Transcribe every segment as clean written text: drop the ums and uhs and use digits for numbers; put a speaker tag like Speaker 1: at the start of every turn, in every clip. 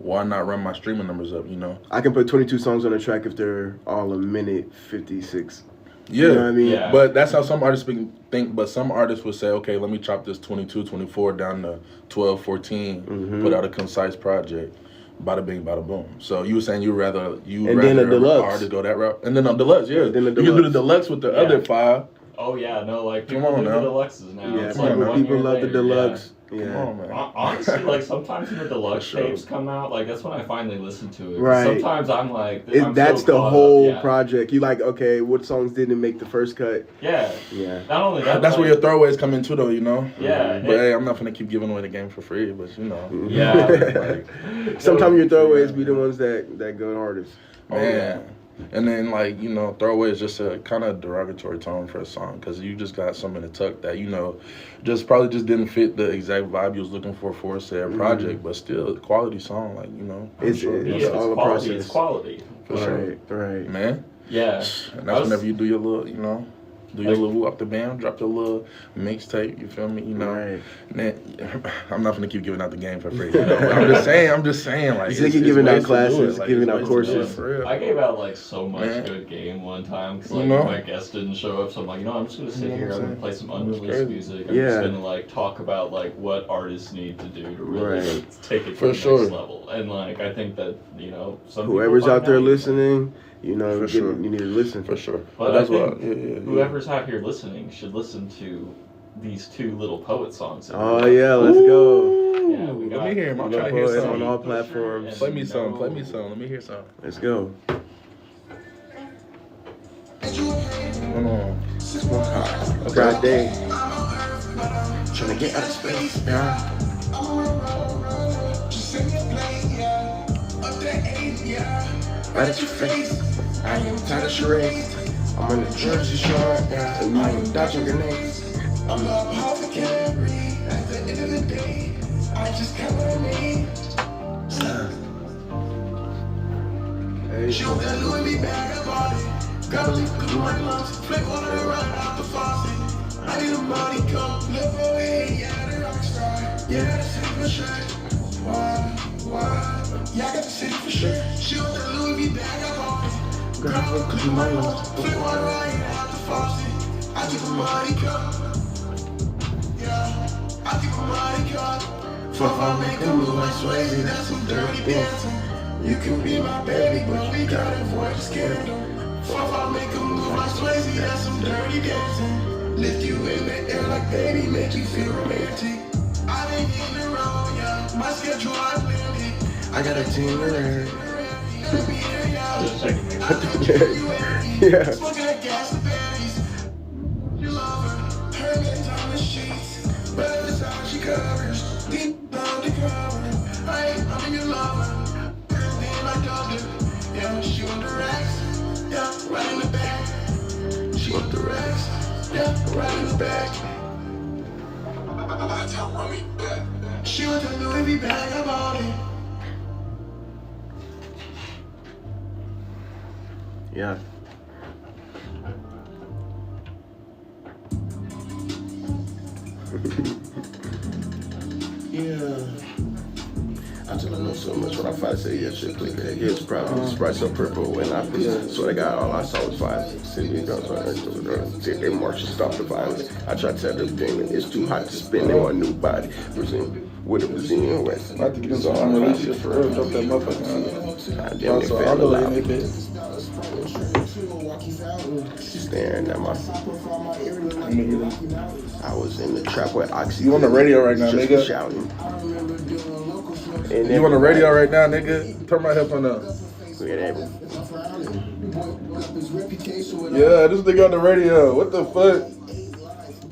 Speaker 1: why not run my streaming numbers up, you know?
Speaker 2: I can put 22 songs on a track if they're all a minute 56.
Speaker 1: Yeah,
Speaker 2: you know what I mean?
Speaker 3: Yeah.
Speaker 1: But that's how some artists think, but some artists would say, okay, let me chop this 22, 24 down to 12, 14, put out a concise project. Bada bing, bada boom. So you were saying you'd rather
Speaker 2: then a deluxe
Speaker 1: artist go that route, and then a deluxe, yeah.
Speaker 2: Then a
Speaker 1: You can do the deluxe with the other 5.
Speaker 3: Oh yeah, no, like
Speaker 1: Come
Speaker 3: people
Speaker 1: on
Speaker 3: do
Speaker 1: now.
Speaker 3: the deluxes now.
Speaker 2: Yeah,
Speaker 3: It's like
Speaker 1: man.
Speaker 3: 1
Speaker 2: people
Speaker 3: year
Speaker 2: love
Speaker 3: later,
Speaker 2: the deluxe.
Speaker 1: Come
Speaker 2: Yeah.
Speaker 1: on, man.
Speaker 3: Honestly, like sometimes when the deluxe
Speaker 1: For sure.
Speaker 3: tapes come out, like that's when I finally listen to it.
Speaker 2: Right.
Speaker 3: Sometimes I'm like, I'm
Speaker 2: That's
Speaker 3: so
Speaker 2: the
Speaker 3: caught
Speaker 2: whole
Speaker 3: up. Yeah.
Speaker 2: project. You like, okay, what songs didn't make the first cut?
Speaker 3: Yeah.
Speaker 2: Yeah.
Speaker 3: Not only that,
Speaker 1: That's
Speaker 3: like,
Speaker 1: where your throwaways come in too, though, you know?
Speaker 3: Yeah.
Speaker 1: But hey, I'm not gonna keep giving away the game for free, but you know.
Speaker 3: Yeah.
Speaker 2: Sometimes your throwaways be the ones that go hardest.
Speaker 1: Man. And then, like, you know, throwaway is just a kind of derogatory tone for a song because you just got something to tuck that, you know, probably just didn't fit the exact vibe you was looking for a said project, but still, a quality song, like, you know.
Speaker 2: It's all a process.
Speaker 3: It's quality.
Speaker 1: For sure.
Speaker 2: Right.
Speaker 1: Man.
Speaker 3: Yeah.
Speaker 1: And that's whenever you do your little, you know, do your little up the band, drop your little mixtape, you feel me? You know,
Speaker 2: Right.
Speaker 1: Then, I'm not gonna keep giving out the game for free. You know? But I'm just saying, like,
Speaker 2: Ziggy giving out
Speaker 1: ways to do it.
Speaker 2: classes,
Speaker 1: Like,
Speaker 2: giving
Speaker 1: it's
Speaker 2: out
Speaker 1: ways to do it,
Speaker 2: courses.
Speaker 1: for real.
Speaker 3: I gave out like so much
Speaker 1: Man.
Speaker 3: good game one time because
Speaker 1: You
Speaker 3: like
Speaker 1: know?
Speaker 3: my guest didn't show up, so I'm like, I'm just gonna sit
Speaker 1: You know
Speaker 3: here,
Speaker 1: what
Speaker 3: I'm
Speaker 1: I'm
Speaker 3: gonna play some
Speaker 1: saying?
Speaker 3: unreleased
Speaker 1: crazy.
Speaker 3: music. I'm
Speaker 2: Yeah.
Speaker 3: just gonna like talk about like what artists need to do to really
Speaker 2: Right.
Speaker 3: take it to
Speaker 1: For
Speaker 3: the
Speaker 1: sure.
Speaker 3: next level. And like I think that some
Speaker 2: Whoever's
Speaker 3: people
Speaker 2: out there
Speaker 3: find
Speaker 2: listening, you know,
Speaker 1: For sure.
Speaker 2: you need to listen.
Speaker 1: For sure.
Speaker 3: But
Speaker 1: that's
Speaker 3: I think
Speaker 1: what. Yeah.
Speaker 3: whoever's out here listening should listen to these 2 little Poet songs. that
Speaker 2: Oh
Speaker 3: we
Speaker 2: yeah, let's go.
Speaker 3: Yeah, we
Speaker 1: Let
Speaker 3: got
Speaker 1: me hear him. I'm
Speaker 2: Little
Speaker 1: trying to hear
Speaker 2: Poet
Speaker 1: some.
Speaker 2: on all
Speaker 3: Citÿpusher
Speaker 2: platforms.
Speaker 3: and
Speaker 1: Play me some.
Speaker 3: No-
Speaker 1: Let me hear some.
Speaker 2: Let's go.
Speaker 1: Come on.
Speaker 2: Friday.
Speaker 1: Trying to get out of space. Yeah. Right at your face. I am tired of charades. I'm on the Jersey Shore. Yeah. And I'm dodging grenades. I'm not half a carry. At the end of the day, I just count on me.
Speaker 2: Hey.
Speaker 4: She want that Louis V bag, I bought it. Gotta leave the my lungs, flip water right out the faucet. I need a money cup, live away, yeah, the rock star. Yeah, the Citÿpusher. Why? Yeah, I got the Citÿpusher. She want that Louis V bag, I bought it. Gotta leave my lungs, flip water right out the faucet. I keep a money cup. Yeah, I keep a money cup. Fuck, I make a move like Swayze, that's some dirty dancing. You can be my baby, but we gotta avoid the scandal. Fuck, I make a move like Swayze, that's some dirty dancing. Lift you in the air like baby, make you feel romantic. I ain't in the road, yeah. My schedule, I planned it.
Speaker 2: I got a team there.
Speaker 3: Just checking.
Speaker 2: Yeah.
Speaker 4: Smoking that gas, the baddies. You love her, her name's on the sheets. But that's how she covers. Deep down the cover. I'm in your lover. Then I dubbed her. Yeah, she on the racks. Yeah, right in the back. She on the racks. Yeah, right in the back. I tell mommy that. She want the Louis V bag, I bought it.
Speaker 2: Yeah.
Speaker 4: Yeah. I tell her no so much when I finally say yes, shit click her. Here's probably Sprite so purple when I swear to God, all I saw was fire. City guns on her, they march and stop the violence. I try to tell them demon it's too hot to spin, they want a new body. Brazilian with a Brazilian West.
Speaker 1: About to get into unreleased shit for real. Drop that motherfucker. Also, I'll go in a bit.
Speaker 2: Staring at my. I was in the trap with Oxy.
Speaker 1: You on the radio right now,
Speaker 2: just
Speaker 1: nigga?
Speaker 2: Shouting.
Speaker 1: You on the radio right now, nigga? Turn my headphone up. Yeah, this nigga on the radio. What the fuck?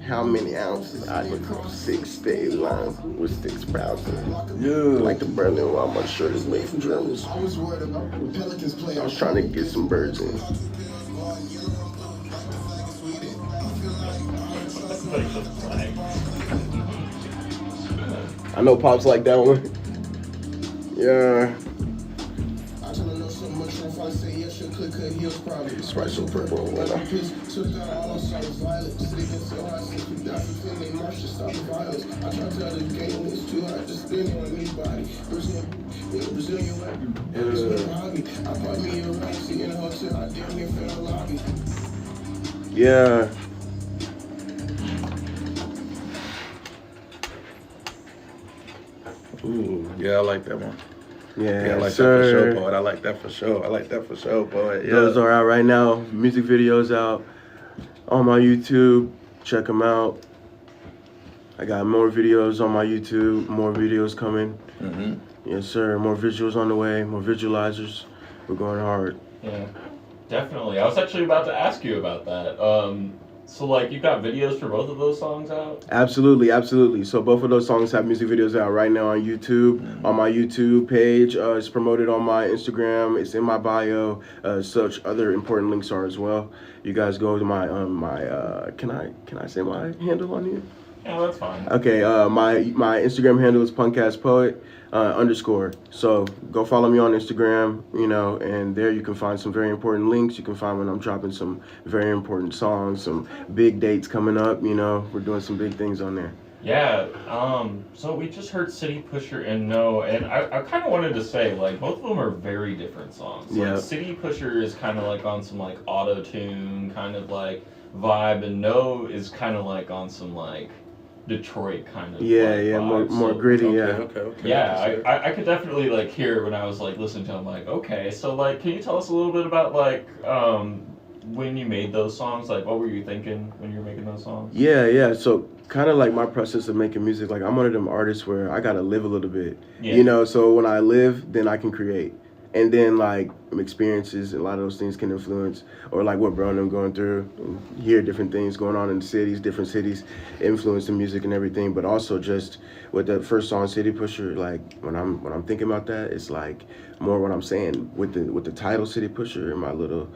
Speaker 2: How many ounces? I become 6 day lines with 6 pounds.
Speaker 1: Yeah.
Speaker 2: Like the Berlin while my shirt is made from Germans. I was trying to get some birds in. I know Pops like that one. Yeah. Sprite so purple when I Yeah.
Speaker 1: Ooh, yeah, I like that one.
Speaker 2: Yeah,
Speaker 1: I like
Speaker 2: sir.
Speaker 1: that for sure, Poet. I like that for sure. I like that for sure, Poet. Yeah.
Speaker 2: Those are out right now. Music videos out on my YouTube. Check them out. I got more videos on my YouTube. More videos coming.
Speaker 1: Mm-hmm.
Speaker 2: Yes, sir. More visuals on the way. More visualizers. We're going hard.
Speaker 3: Yeah, definitely. I was actually about to ask you about that. So like, you've got videos for both of those songs out?
Speaker 2: Absolutely, absolutely. So both of those songs have music videos out right now on YouTube. On my YouTube page, it's promoted on my Instagram. It's in my bio. Such other important links are as well. You guys go to my can I say my handle on here?
Speaker 3: Yeah, that's fine.
Speaker 2: Okay, my Instagram handle is punkasspoet _. So go follow me on Instagram, and there you can find some very important links. You can find when I'm dropping some very important songs, some big dates coming up. We're doing some big things on there.
Speaker 3: Yeah, so we just heard Citÿpusher and No, and I kind of wanted to say, like, both of them are very different songs.
Speaker 2: Yeah.
Speaker 3: Like, Citÿpusher is kind of like on some, like, auto-tune kind of, like, vibe, and No is kind of like on some, like, Detroit kind of vibe.
Speaker 2: more gritty.
Speaker 1: Okay.
Speaker 3: Yeah, I could definitely like hear it when I was like listening to them. Like, okay, so like, can you tell us a little bit about like when you made those songs? Like, what were you thinking when you were making those songs?
Speaker 2: Yeah. So kind of like my process of making music. Like I'm one of them artists where I gotta live a little bit.
Speaker 3: Yeah.
Speaker 2: So when I live, then I can create. And then like experiences, a lot of those things can influence, or like what bro and them going through, and hear different things going on in the cities, different cities, influence the music and everything. But also just with the first song Citÿpusher, like when I'm thinking about that, it's like more what I'm saying with the title Citÿpusher and my little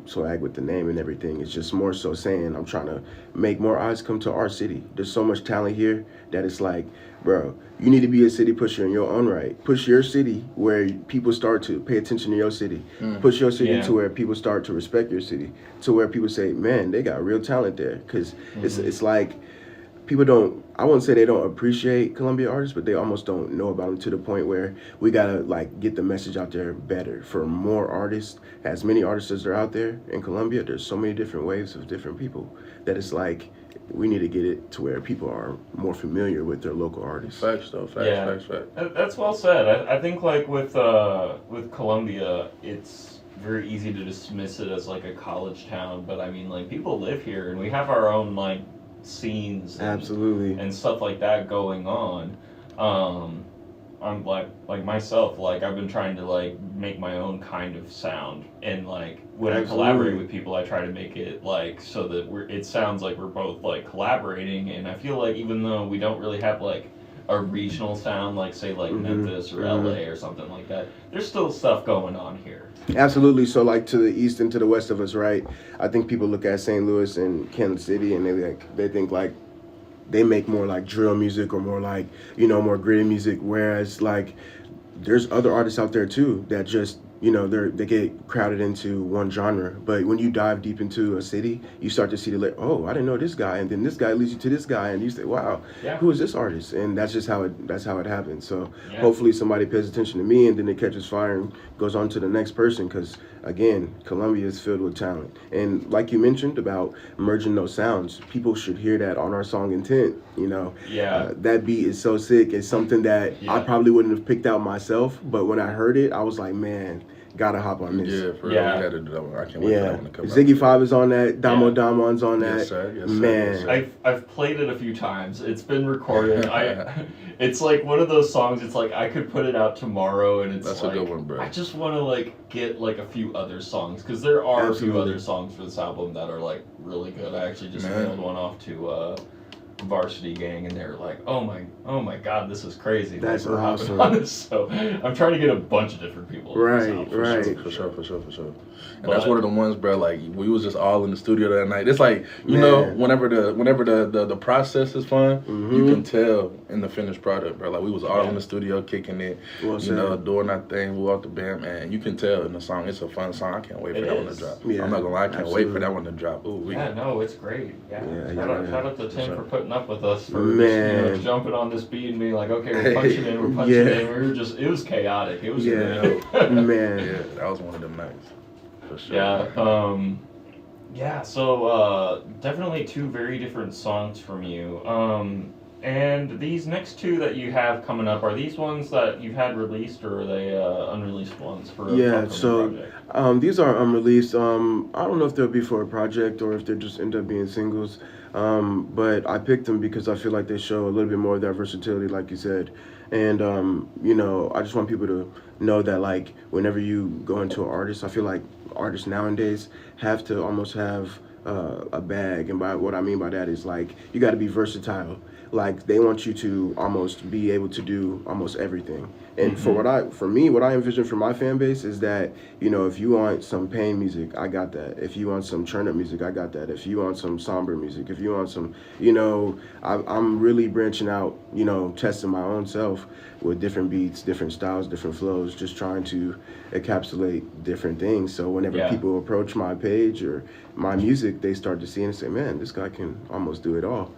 Speaker 2: swag with the name and everything. It's just more so saying I'm trying to make more eyes come to our city. There's so much talent here that it's like, bro, you need to be a city pusher in your own right. Push your city where people start to pay attention to your city. Push your city to where people start to respect your city. To where people say, man, they got real talent there. Because it's like people don't, I wouldn't say they don't appreciate Columbia artists, but they almost don't know about them to the point where we got to like get the message out there better for more artists. As many artists as are out there in Columbia, there's so many different waves of different people that it's like, we need to get it to where people are more familiar with their local artists.
Speaker 1: Facts.
Speaker 3: That's well said. I think like with Columbia, it's very easy to dismiss it as like a college town, but I mean like people live here and we have our own like scenes and stuff like that going on. I'm like myself, like I've been trying to like make my own kind of sound, and like when I collaborate with people, I try to make it like so that it sounds like we're both like collaborating. And I feel like even though we don't really have like a regional sound, like say like Memphis or LA or something like that, there's still stuff going on here.
Speaker 2: Absolutely. So like to the east and to the west of us, right? I think people look at St. Louis and Kansas City and they think like they make more like drill music or more like, more gritty music. Whereas like there's other artists out there too that just, they get crowded into one genre. But when you dive deep into a city, you start to see oh, I didn't know this guy. And then this guy leads you to this guy. And you say, wow, who is this artist? And that's just how it happens. So hopefully somebody pays attention to me and then it catches fire and goes on to the next person. Because again, Columbia is filled with talent. And like you mentioned about merging those sounds, people should hear that on our song Intent. That beat is so sick. It's something that I probably wouldn't have picked out myself. But when I heard it, I was like, man, gotta hop on this.
Speaker 1: Yeah, for real. We had to do that one. I can't wait for that one to come out.
Speaker 2: ZIGGY FYVE is on that. Damon's on that.
Speaker 1: Yes, sir.
Speaker 2: Man.
Speaker 1: Yes, sir.
Speaker 3: I've played it a few times. It's been recorded. It's like one of those songs. It's like I could put it out tomorrow, and
Speaker 1: That's
Speaker 3: like,
Speaker 1: a good one, bro.
Speaker 3: I just want to like get like a few other songs because there are a few other songs for this album that are like really good. I actually just mailed one off to Varsity Gang, and they're like, oh my god, this is crazy.
Speaker 2: That's
Speaker 3: like,
Speaker 2: awesome.
Speaker 3: on this. So I'm trying to get a bunch of different people.
Speaker 2: Right.
Speaker 1: For sure. And that's one of the ones, bro. Like we was just all in the studio that night. It's like whenever the process is fun, you can tell in the finished product, bro. Like we was all in the studio kicking it, doing our thing. We walked the band, man. You can tell in the song. It's a fun song. I can't wait for that one to drop. I'm not gonna lie, I can't wait for that one to drop. Ooh,
Speaker 3: no, it's great. Shout out to Tim for putting putting up with us for just, jumping on this beat and being like, okay, we're punching in, we're punching in. It was chaotic. It was great.
Speaker 2: Man.
Speaker 1: Yeah, that was one of them nights. For sure.
Speaker 3: Yeah. So definitely two very different songs from you. And these next two that you have coming up, are these ones that you've had released, or are they unreleased ones for a project?
Speaker 2: These are unreleased. I don't know if they'll be for a project or if they just end up being singles. But I picked them because I feel like they show a little bit more of that versatility, like you said. And, I just want people to know that, like, whenever you go into an artist, I feel like artists nowadays have to almost have a bag. And by what I mean by that is, like, you got to be versatile. Like, they want you to almost be able to do almost everything. And what I envision for my fan base is that, if you want some pain music, I got that. If you want some turn up music, I got that. If you want some somber music, if you want some, I'm really branching out, testing my own self with different beats, different styles, different flows, just trying to encapsulate different things. So whenever people approach my page or my music, they start to see and say, man, this guy can almost do it all.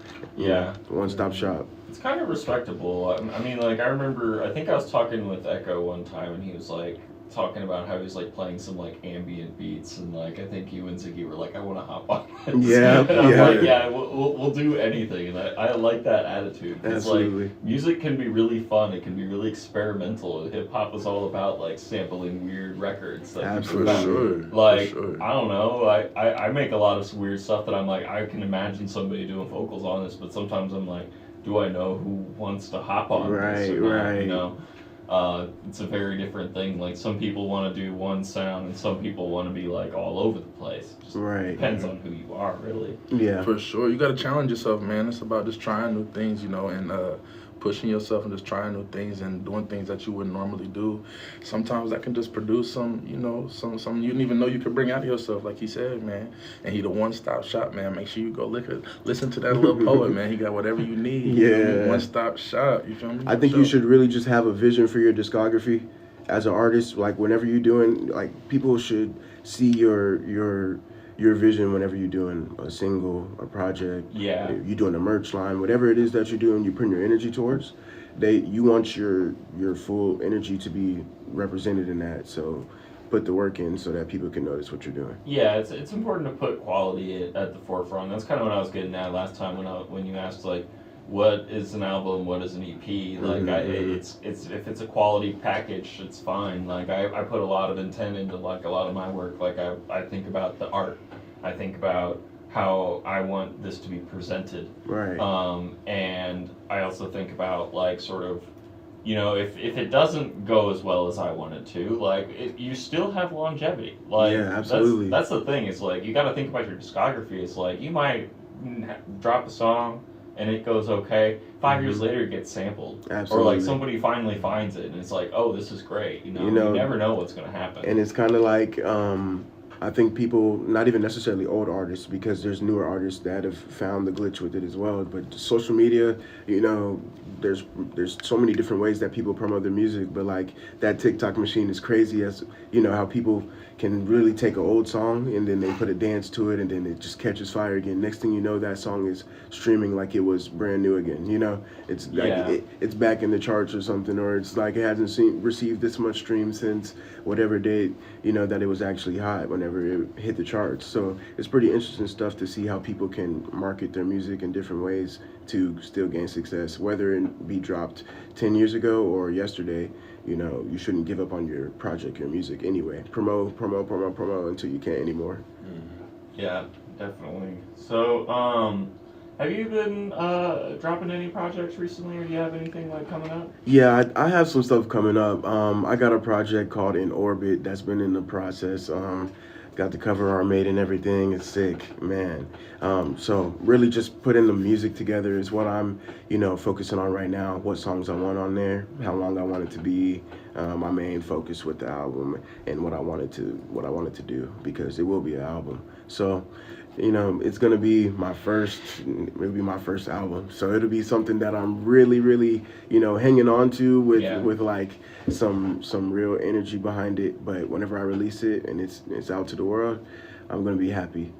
Speaker 2: One-stop shop.
Speaker 3: It's kind of respectable. I mean, like, I remember, I think I was talking with Echo one time, and he was like talking about how he was like playing some like ambient beats, and like I think you and Ziggy were like, I want to hop on this. And I'm like, we'll do anything, and I like that attitude. It's like music can be really fun. It can be really experimental. Hip hop is all about like sampling weird records. Like,
Speaker 2: Absolutely.
Speaker 3: Like, I don't know. I make a lot of weird stuff that I'm like, I can imagine somebody doing vocals on this, but sometimes I'm like, do I know who wants to hop on this or not, it's a very different thing. Like, some people want to do one sound and some people want to be like all over the place. Just depends on who you are, really.
Speaker 2: Yeah.
Speaker 1: For sure. You got to challenge yourself, man. It's about just trying new things, and pushing yourself and just trying new things and doing things that you wouldn't normally do. Sometimes that can just produce some you didn't even know you could bring out of yourself, like he said, man. And he the one-stop shop, man. Make sure you go listen to that little poet, man. He got whatever you need.
Speaker 2: Yeah.
Speaker 1: One-stop shop, you feel me?
Speaker 2: I think you should really just have a vision for your discography as an artist. Like, whenever you're doing, like, people should see your vision whenever you're doing a single, a project, you're doing a merch line, whatever it is that you're doing, you're putting your energy towards. You want your full energy to be represented in that. So put the work in so that people can notice what you're doing.
Speaker 3: Yeah, it's important to put quality at the forefront. That's kind of what I was getting at last time when you asked, like, what is an album, what is an EP? Like, it's if it's a quality package, it's fine. Like, I put a lot of intent into like a lot of my work. Like, I think about the art. I think about how I want this to be presented.
Speaker 2: Right.
Speaker 3: And I also think about, like, sort of, if it doesn't go as well as I want it to, like, you still have longevity. Like,
Speaker 2: yeah, absolutely.
Speaker 3: That's the thing. It's like, you got to think about your discography. It's like, you might drop a song and it goes okay. 5 years later, it gets sampled.
Speaker 2: Absolutely.
Speaker 3: Or like somebody finally finds it and it's like, oh, this is great. You never know what's going to happen.
Speaker 2: And it's kind of like, I think people, not even necessarily old artists, because there's newer artists that have found the glitch with it as well. But social media, there's so many different ways that people promote their music. But like, that TikTok machine is crazy, as how people can really take an old song and then they put a dance to it and then it just catches fire again. Next thing you know, that song is streaming like it was brand new again. It's like it's back in the charts or something, or it's like it hasn't received this much stream since whatever date that it was actually hot whenever it hit the charts. So it's pretty interesting stuff to see how people can market their music in different ways to still gain success, whether it be dropped 10 years ago or yesterday. You shouldn't give up on your project, your music anyway. Promote until you can't anymore.
Speaker 3: Yeah, definitely. So, have you been dropping any projects recently, or do you have anything like coming up?
Speaker 2: Yeah, I have some stuff coming up. I got a project called In Orbit that's been in the process. Got the cover art made and everything. It's sick, man. So really just putting the music together is what I'm, focusing on right now. What songs I want on there, how long I want it to be, my main focus with the album, and what I wanted to do, because it will be an album. So, it's gonna be my first album. So it'll be something that I'm really, really, hanging on to with like some real energy behind it. But whenever I release it and it's out to the world, I'm gonna be happy.